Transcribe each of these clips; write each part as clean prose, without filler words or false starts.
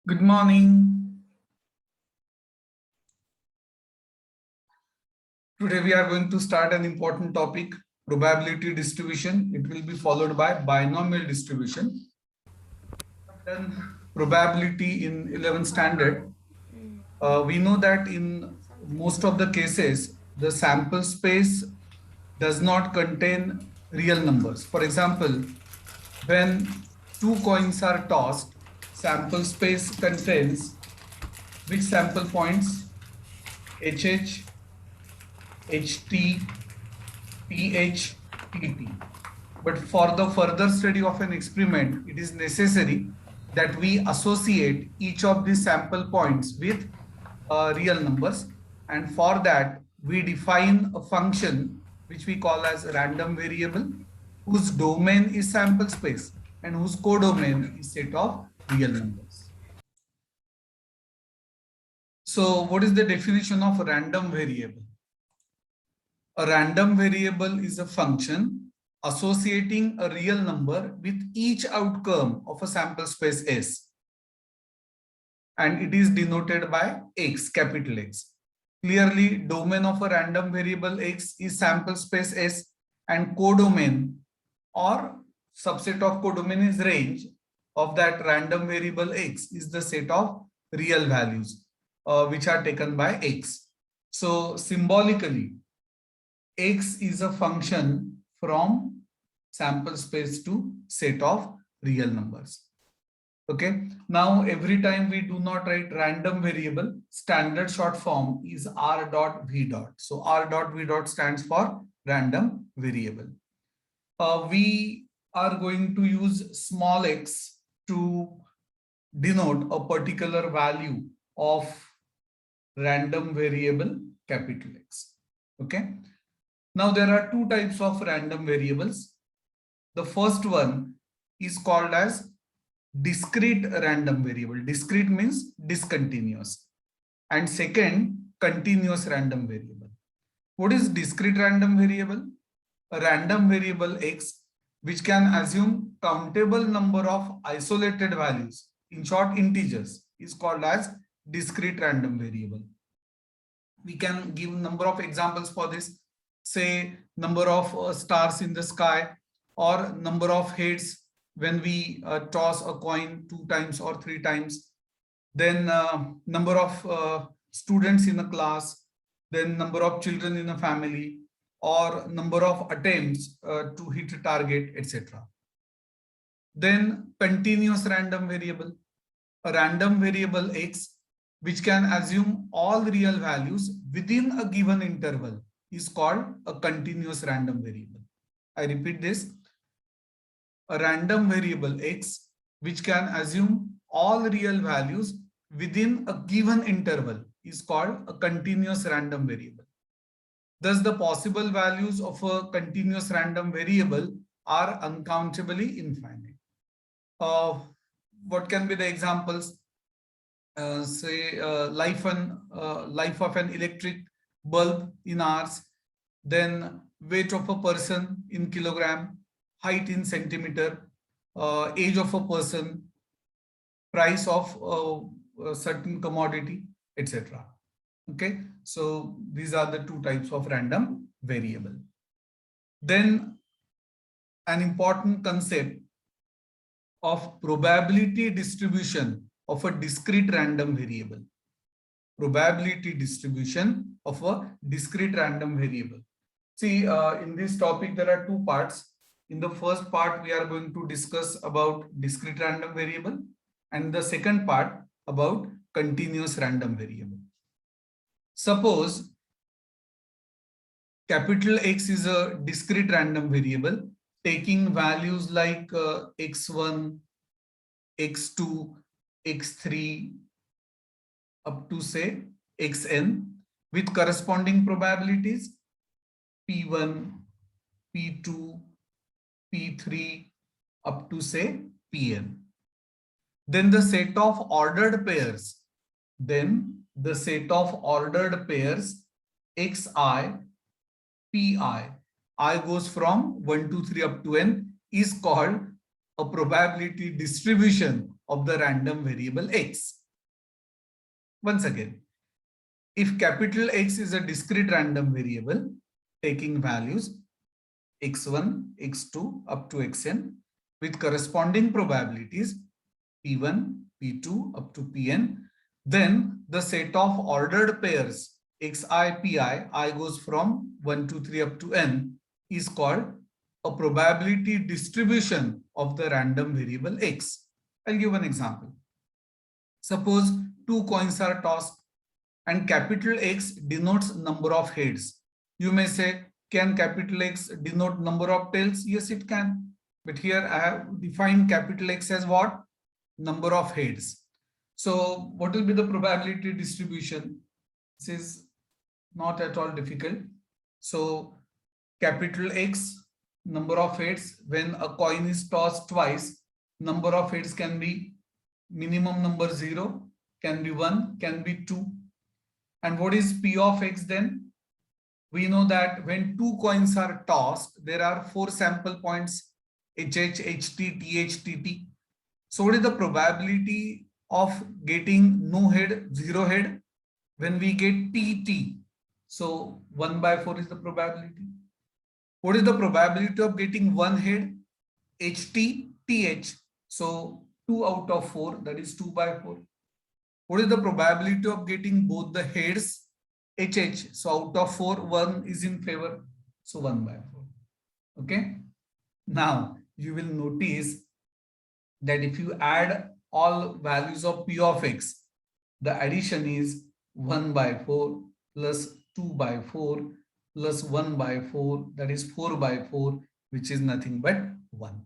Good morning. Today we are going to start an important topic, probability distribution. It will be followed by binomial distribution. Then probability in 11th standard. We know that in most of the cases, the sample space does not contain real numbers. For example, when two coins are tossed, sample space contains which sample points? HH, HT, TH, TT. But for the further study of an experiment, it is necessary that we associate each of these sample points with real numbers. And for that, we define a function which we call as a random variable, whose domain is sample space and whose codomain is set of real numbers. So what is the definition of a random variable? A random variable is a function associating a real number with each outcome of a sample space S. And it is denoted by X, capital X. Clearly, domain of a random variable X is sample space S, and codomain or subset of codomain is range of that random variable X is the set of real values which are taken by X. So symbolically, X is a function from sample space to set of real numbers. Okay. Now, every time we do not write random variable, standard short form is R dot V dot. So R dot V dot stands for random variable. We are going to use small x to denote a particular value of random variable capital X. Okay. Now there are two types of random variables. The first one is called as discrete random variable. Discrete means discontinuous. And second, continuous random variable. What is discrete random variable? A random variable X which can assume countable number of isolated values, in short integers, is called as discrete random variable. We can give number of examples for this. Say number of stars in the sky, or number of heads when we toss a coin 2 times or 3 times, then number of students in a class, then number of children in a family, or number of attempts to hit a target, etc. Then continuous random variable, a random variable X which can assume all real values within a given interval is called a continuous random variable. I repeat this. A random variable X which can assume all real values within a given interval is called a continuous random variable. Thus, the possible values of a continuous random variable are uncountably infinite. What can be the examples? Say life of an electric bulb in hours, then weight of a person in kilogram, height in centimeter, age of a person, price of a certain commodity, etc. Okay, so these are the two types of random variable. Then an important concept of probability distribution of a discrete random variable. Probability distribution of a discrete random variable. See, in this topic, there are two parts. In the first part, we are going to discuss about discrete random variable, and the second part about continuous random variable. Suppose capital X is a discrete random variable taking values like x1, x2, x3 up to say xn with corresponding probabilities p1, p2, p3 up to say pn. Then the set of ordered pairs, xi, pi, I goes from 1 to 3 up to n, is called a probability distribution of the random variable X. Once again, if capital X is a discrete random variable taking values x1, x2 up to xn with corresponding probabilities p1, p2 up to pn, then the set of ordered pairs xi, pi, I goes from 1, 2, 3 up to n is called a probability distribution of the random variable x. I'll give an example. Suppose two coins are tossed and capital X denotes number of heads. You may say, can capital X denote number of tails? Yes, it can. But here I have defined capital X as what? Number of heads. So what will be the probability distribution? This is not at all difficult. So capital X, number of heads, when a coin is tossed twice, number of heads can be minimum number 0, can be 1, can be 2. And what is P of X then? We know that when two coins are tossed, there are 4 sample points, HH, HT, TH, TT. So what is the probability of getting no head, 0 head? When we get TT, so 1 by 4 is the probability. What is the probability of getting 1 head? HT, TH. So 2 out of 4, that is 2 by 4. What is the probability of getting both the heads? HH. So out of 4, 1 is in favor. So 1 by 4. Okay. Now you will notice that if you add all values of P of X, the addition is 1 by 4 plus 2 by 4 plus 1 by 4, that is 4 by 4, which is nothing but 1.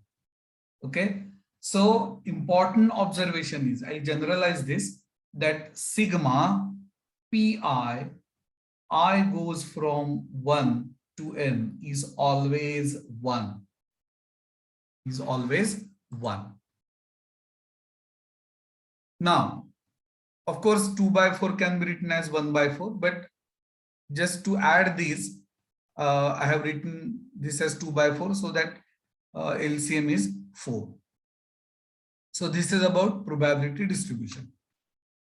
Okay. So important observation is, I generalize this, that sigma pi, I goes from 1 to n is always 1. Is always 1. Now, of course, 2 by 4 can be written as 1 by 4, but just to add these, I have written this as 2 by 4 so that LCM is 4. So this is about probability distribution.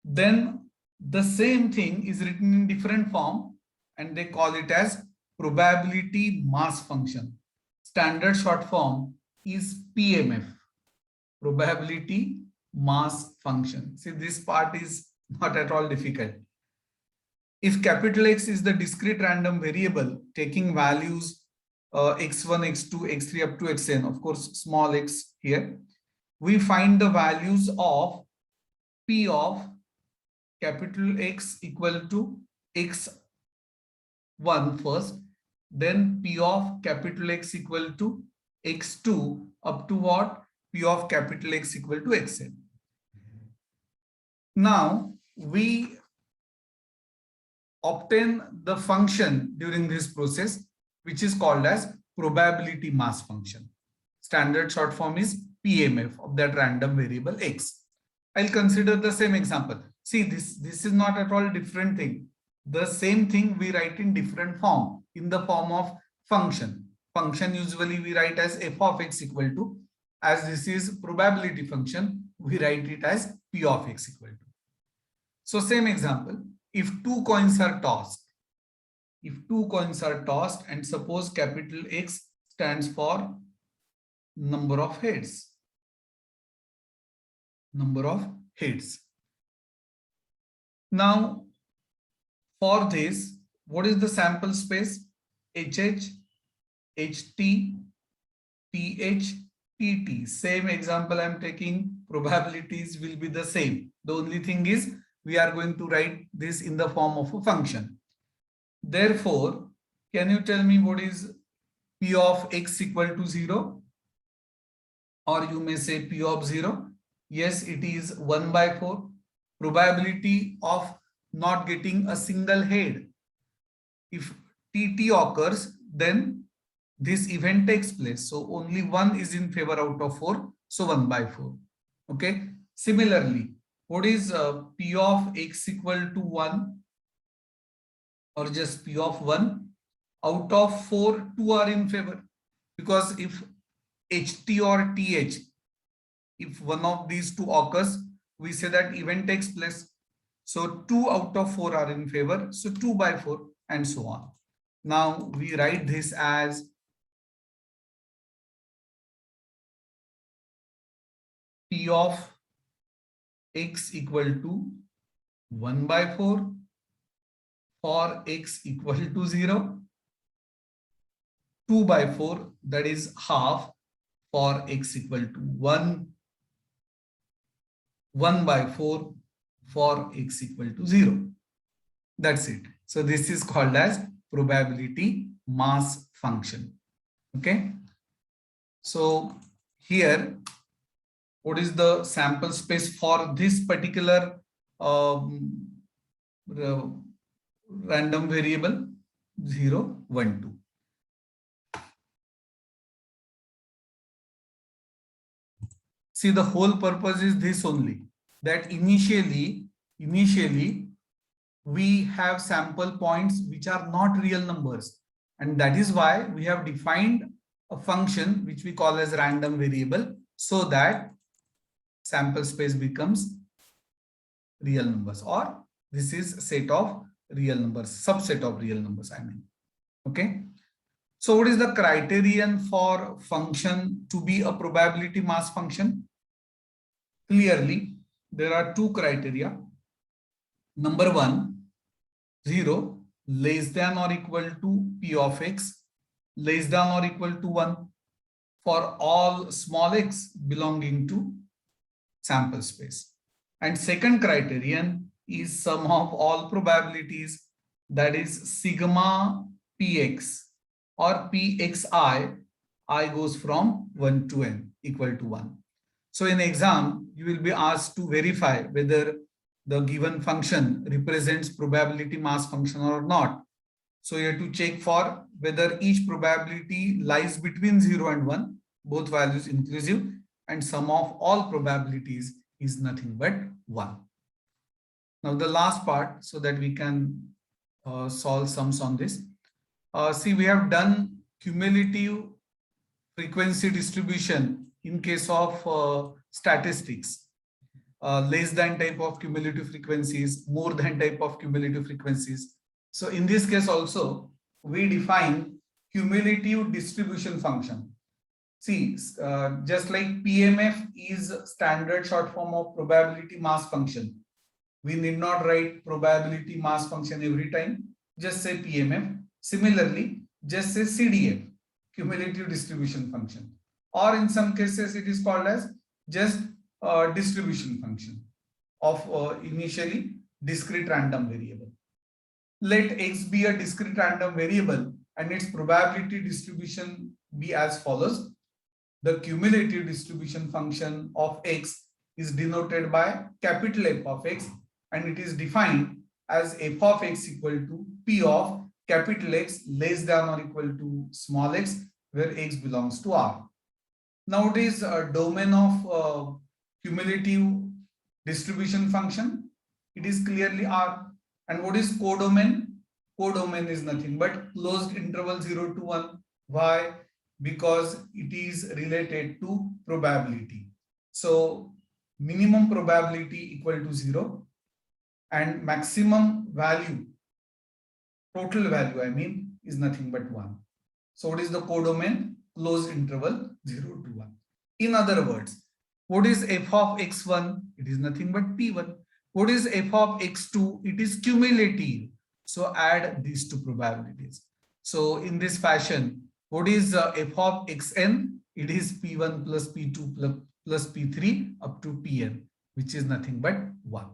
Then the same thing is written in different form and they call it as probability mass function. Standard short form is PMF, probability mass function. See, this part is not at all difficult. If capital X is the discrete random variable taking values x1, x2, x3 up to xn, of course small x here, we find the values of P of capital X equal to x1 first, then P of capital X equal to x2 up to what? P of capital X equal to xn. Now we obtain the function during this process, which is called as probability mass function. Standard short form is PMF of that random variable X. I'll consider the same example. See, this is not at all different thing. The same thing we write in different form, in the form of function. Function usually we write as f of x equal to, as this is probability function, we write it as p of x equal to. So same example, if two coins are tossed, and suppose capital X stands for number of heads. Now, for this, what is the sample space? HH, HT, TH, TT. Same example I'm taking, probabilities will be the same. The only thing is we are going to write this in the form of a function. Therefore, can you tell me what is P of X equal to 0? Or you may say P of 0. Yes, it is 1 by 4. Probability of not getting a single head. If TT occurs, then this event takes place. So only 1 is in favor out of 4. So 1 by 4. Okay. Similarly, what is P of X equal to 1? Or just P of 1? Out of 4, 2 are in favor. Because if HT or TH, if one of these two occurs, we say that event takes place. So 2 out of 4 are in favor. So 2 by 4 and so on. Now we write this as P of x equal to 1 by 4 for x equal to 0, 2 by 4, that is half for x equal to 1, 1 by 4 for x equal to 0. That's it. So this is called as probability mass function. Okay. So here, what is the sample space for this particular random variable? 0, 1, 2. See, the whole purpose is this only, that initially we have sample points which are not real numbers, and that is why we have defined a function which we call as random variable, so that sample space becomes real numbers, or this is set of real numbers, subset of real numbers, I mean. Okay. So what is the criterion for function to be a probability mass function? Clearly, there are two criteria. Number one, 0 less than or equal to P of x less than or equal to 1 for all small x belonging to sample space. And second criterion is sum of all probabilities, that is sigma px or pxi, I goes from 1 to n equal to 1. So in exam, you will be asked to verify whether the given function represents probability mass function or not. So you have to check for whether each probability lies between 0 and 1, both values inclusive, and sum of all probabilities is nothing but 1. Now the last part, so that we can solve sums on this. See, we have done cumulative frequency distribution in case of statistics. Less than type of cumulative frequencies, more than type of cumulative frequencies. So in this case also, we define cumulative distribution function. See, just like PMF is standard short form of probability mass function. We need not write probability mass function every time. Just say PMF. Similarly, just say CDF, cumulative distribution function. Or in some cases, it is called as just distribution function of initially discrete random variable. Let x be a discrete random variable and its probability distribution be as follows. The cumulative distribution function of x is denoted by capital F of x, and it is defined as f of x equal to p of capital X less than or equal to small x, where x belongs to R. Now it is a domain of cumulative distribution function. It is clearly R. And what is codomain? Codomain is nothing but closed interval 0 to 1. Why? Because it is related to probability. So minimum probability equal to 0 and maximum value, total value I mean, is nothing but 1. So what is the codomain? Closed interval 0 to 1. In other words, what is f of x1? It is nothing but p1. What is f of x2? It is cumulative. So add these two probabilities. So in this fashion, what is f of xn? It is p1 plus p2 plus p3 up to pn, which is nothing but 1.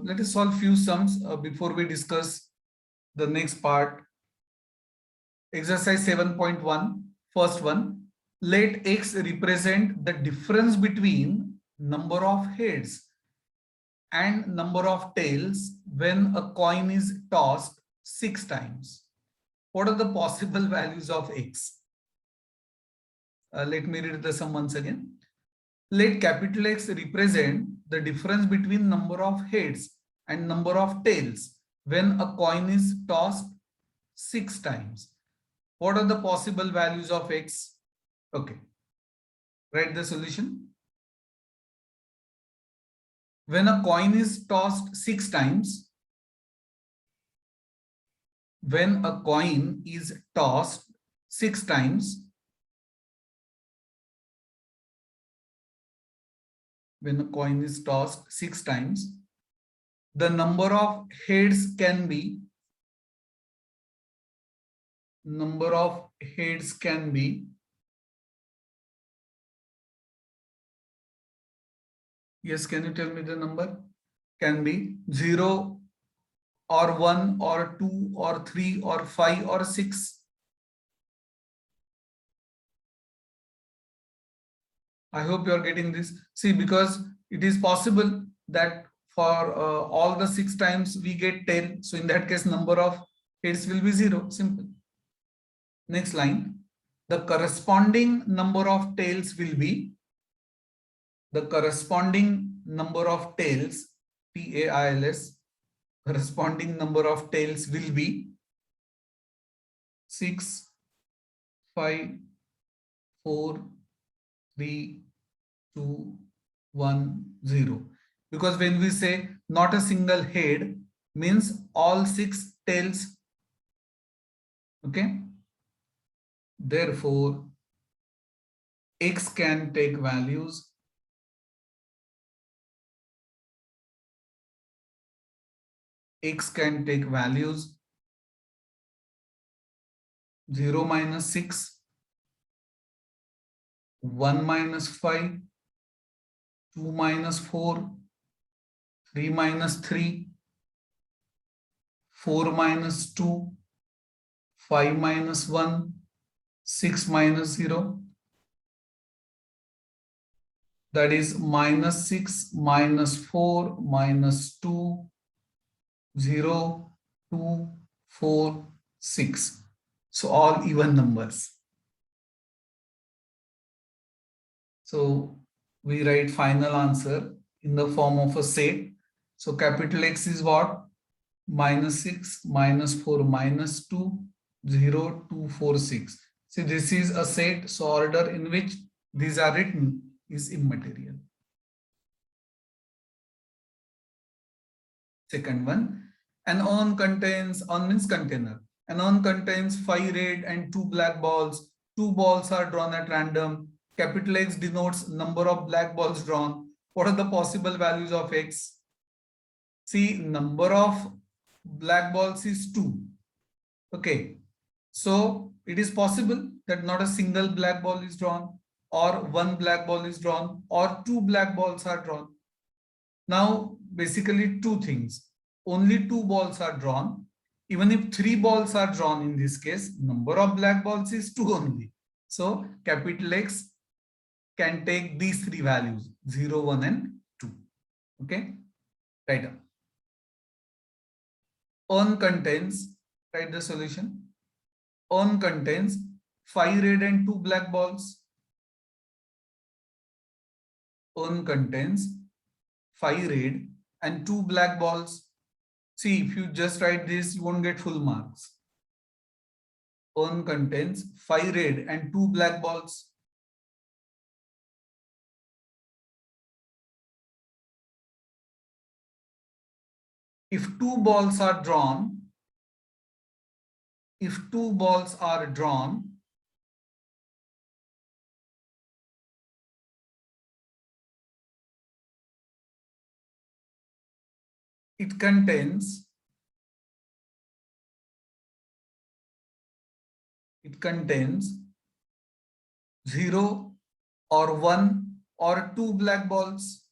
Let us solve few sums before we discuss the next part. Exercise 7.1, first one. Let x represent the difference between number of heads and number of tails when a coin is tossed 6 times. What are the possible values of x? Let me read the sum once again. Let capital X represent the difference between number of heads and number of tails when a coin is tossed 6 times. What are the possible values of x? Okay. Write the solution. when a coin is tossed 6 times, when a coin is tossed 6 times, when a coin is tossed 6 times, the number of heads can be, yes, can you tell me the number? Can be 0 or 1 or 2 or 3 or 5 or 6. I hope you are getting this. See, because it is possible that for all the 6 times we get tail. So in that case, number of heads will be 0. Simple. Next line. The corresponding number of tails will be, the corresponding number of tails, TAILS, corresponding number of tails will be 6, 5, 4, 3, 2, 1, 0. Because when we say not a single head, means all 6 tails. Okay. Therefore, X can take values 0 minus 6, 1 minus 5, 2 minus 4, 3 minus 3, 4 minus 2, 5 minus 1, 6 minus 0. That is minus 6, minus 4, minus 2, 0, 2, 4, 6. So all even numbers. So we write final answer in the form of a set. So capital X is what? Minus 6, minus 4, minus 2, 0, 2, 4, 6. See, this is a set. So order in which these are written is immaterial. Second one, an urn means container. An urn contains 5 red and 2 black balls. 2 balls are drawn at random. Capital X denotes number of black balls drawn. What are the possible values of X? See, number of black balls is 2. Okay. So it is possible that not a single black ball is drawn, or 1 black ball is drawn, or 2 black balls are drawn. Now, basically 2 things. Only 2 balls are drawn. Even if 3 balls are drawn in this case, number of black balls is 2 only. So capital X can take these 3 values, 0, 1 and 2. Okay, write down. Urn contains, write the solution. Urn contains 5 red and 2 black balls. Urn contains 5 red and 2 black balls. See, if you just write this, you won't get full marks. Urn contains 5 red and 2 black balls. If 2 balls are drawn, it contains 0 or 1 or 2 black balls.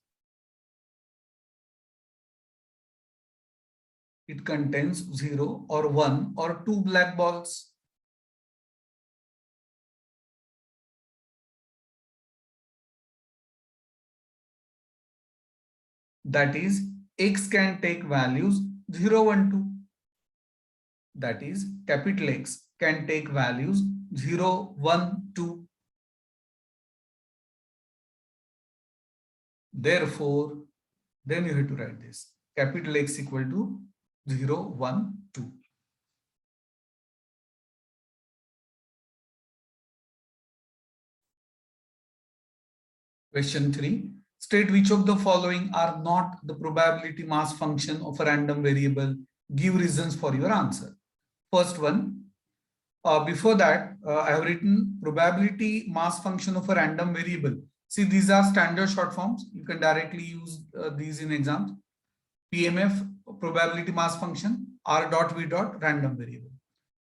It contains 0 or 1 or 2 black balls. That is, X can take values 0, 1, 2. That is, capital X can take values 0, 1, 2. Therefore, then you have to write this. Capital X equal to 0, 1, 2. Question 3. State which of the following are not the probability mass function of a random variable. Give reasons for your answer. First one, before that, I have written probability mass function of a random variable. See, these are standard short forms. You can directly use these in exams. PMF, probability mass function, R dot V dot, random variable.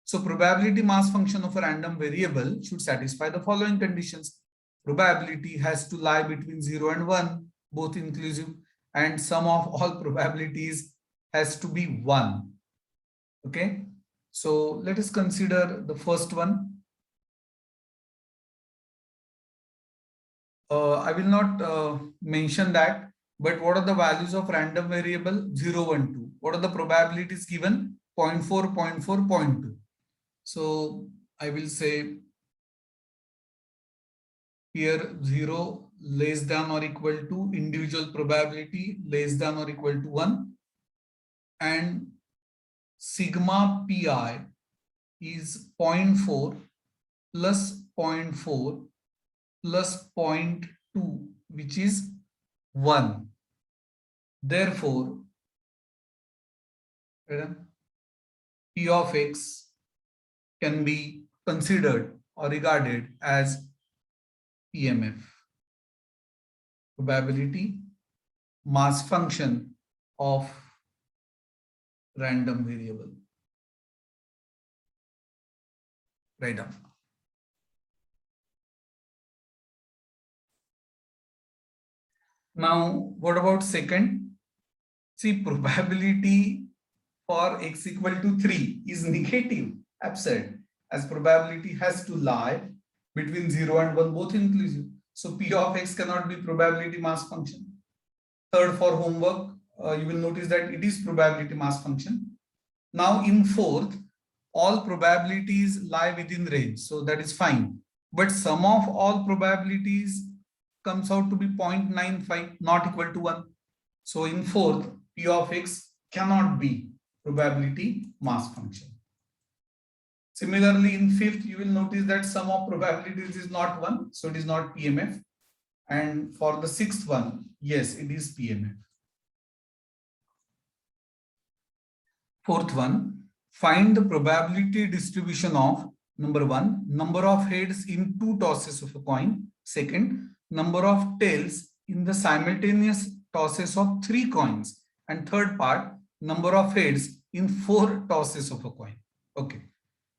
So probability mass function of a random variable should satisfy the following conditions. Probability has to lie between 0 and 1, both inclusive, and sum of all probabilities has to be 1. Okay. So let us consider the first one. I will not mention that, but what are the values of random variable? 0, 1, 2. What are the probabilities given? 0.4, 0.4, 0.2. So I will say here 0 less than or equal to individual probability less than or equal to 1, and sigma pi is 0.4 plus 0.4 plus 0.2, which is 1. Therefore, P of x can be considered or regarded as PMF, probability mass function of random variable. Right up. Now, what about second? See, probability for x equal to 3 is negative, absurd, as probability has to lie between 0 and 1, both inclusive. So P of x cannot be probability mass function. Third, for homework, you will notice that it is probability mass function. Now in fourth, all probabilities lie within range, so that is fine. But sum of all probabilities comes out to be 0.95, not equal to 1. So in fourth, P of x cannot be probability mass function. Similarly, in fifth, you will notice that sum of probabilities is not 1, so it is not PMF. And for the sixth one, yes, it is PMF. Fourth one, find the probability distribution of number 1, number of heads in 2 tosses of a coin. Second, number of tails in the simultaneous tosses of 3 coins. And third part, number of heads in 4 tosses of a coin. Okay.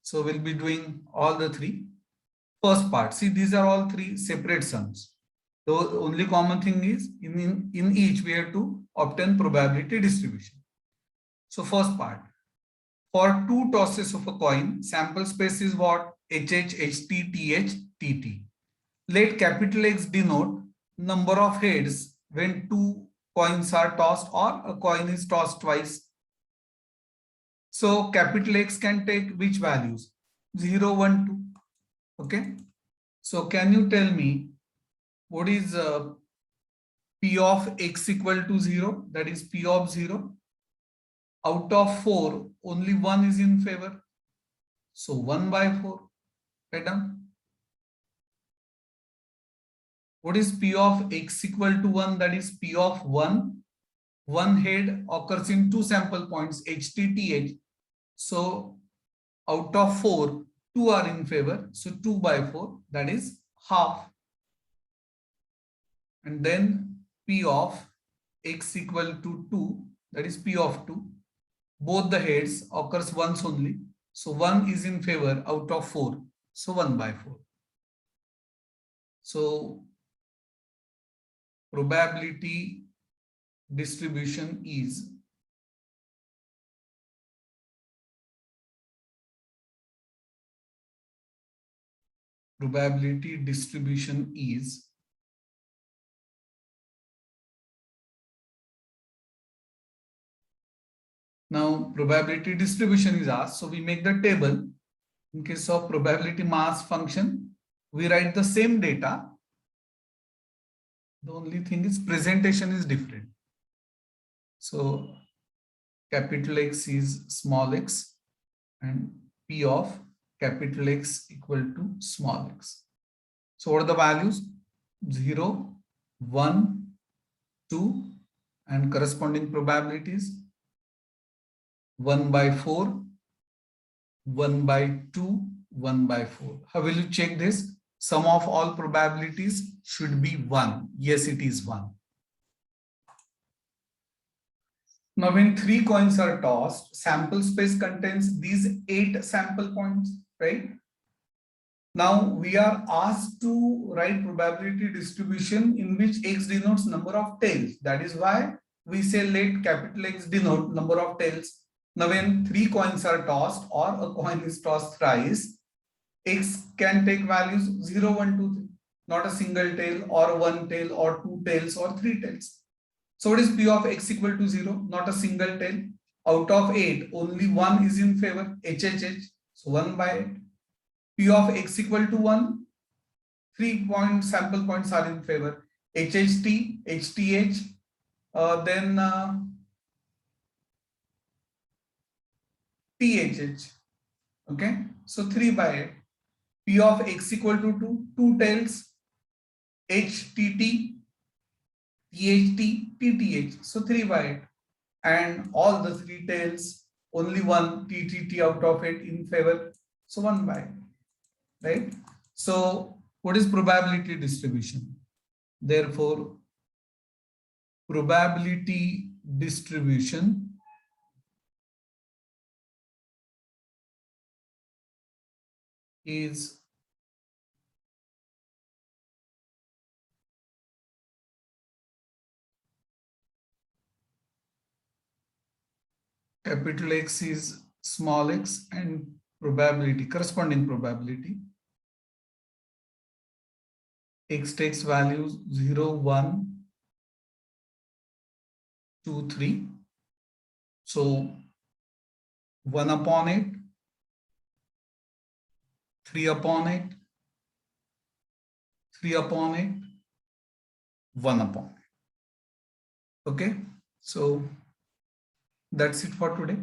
So we'll be doing all the 3. First part, see, these are all 3 separate sums. The only common thing is in each we have to obtain probability distribution. So first part, for 2 tosses of a coin, sample space is what? HH, HT, TH, TT. Let capital X denote number of heads when 2 coins are tossed or a coin is tossed twice. So capital X can take which values? 0, 1, 2. Okay. So can you tell me what is P of x equal to 0? That is P of 0. Out of 4, only 1 is in favor. So 1 by 4. Right down. What is P of x equal to 1? That is P of 1. 1 head occurs in 2 sample points, HT, TH. So out of 4, 2 are in favor. So 2 by 4, that is half. And then P of x equal to 2, that is P of 2. Both the heads occurs once only. So 1 is in favor out of 4. So 1 by 4. So probability distribution is now probability distribution is asked. So we make the table. In case of probability mass function, we write the same data. The only thing is presentation is different. So capital X is small x and P of capital X equal to small x. So what are the values? 0, 1, 2, and corresponding probabilities 1 by 4, 1 by 2, 1 by 4. How will you check this? Sum of all probabilities should be 1. Yes, it is 1. Now, when 3 coins are tossed, sample space contains these 8 sample points, right? Now, we are asked to write probability distribution in which X denotes number of tails. That is why we say let capital X denote number of tails. Now, when 3 coins are tossed or a coin is tossed thrice, X can take values 0, 1, 2, 3, not a single tail or 1 tail or 2 tails or 3 tails. So what is P of X equal to 0? Not a single tail. Out of 8, only 1 is in favor, HHH. So 1 by 8. P of X equal to 1, 3 sample points are in favor, HHT, HTH, then THH. Okay, so 3 by 8. P of X equal to 2, 2 tails, HTT, THT, TTH. So 3 by 8. And all the 3 tails, only 1 TTT out of 8 in favor. So 1 by 8. Right? So what is probability distribution? Therefore, probability distribution is capital X is small x and probability, corresponding probability. X takes values 0, 1, 2, 3. So 1 upon 8, 3 upon 8, 3 upon 8, 1 upon 8. Okay, so that's it for today.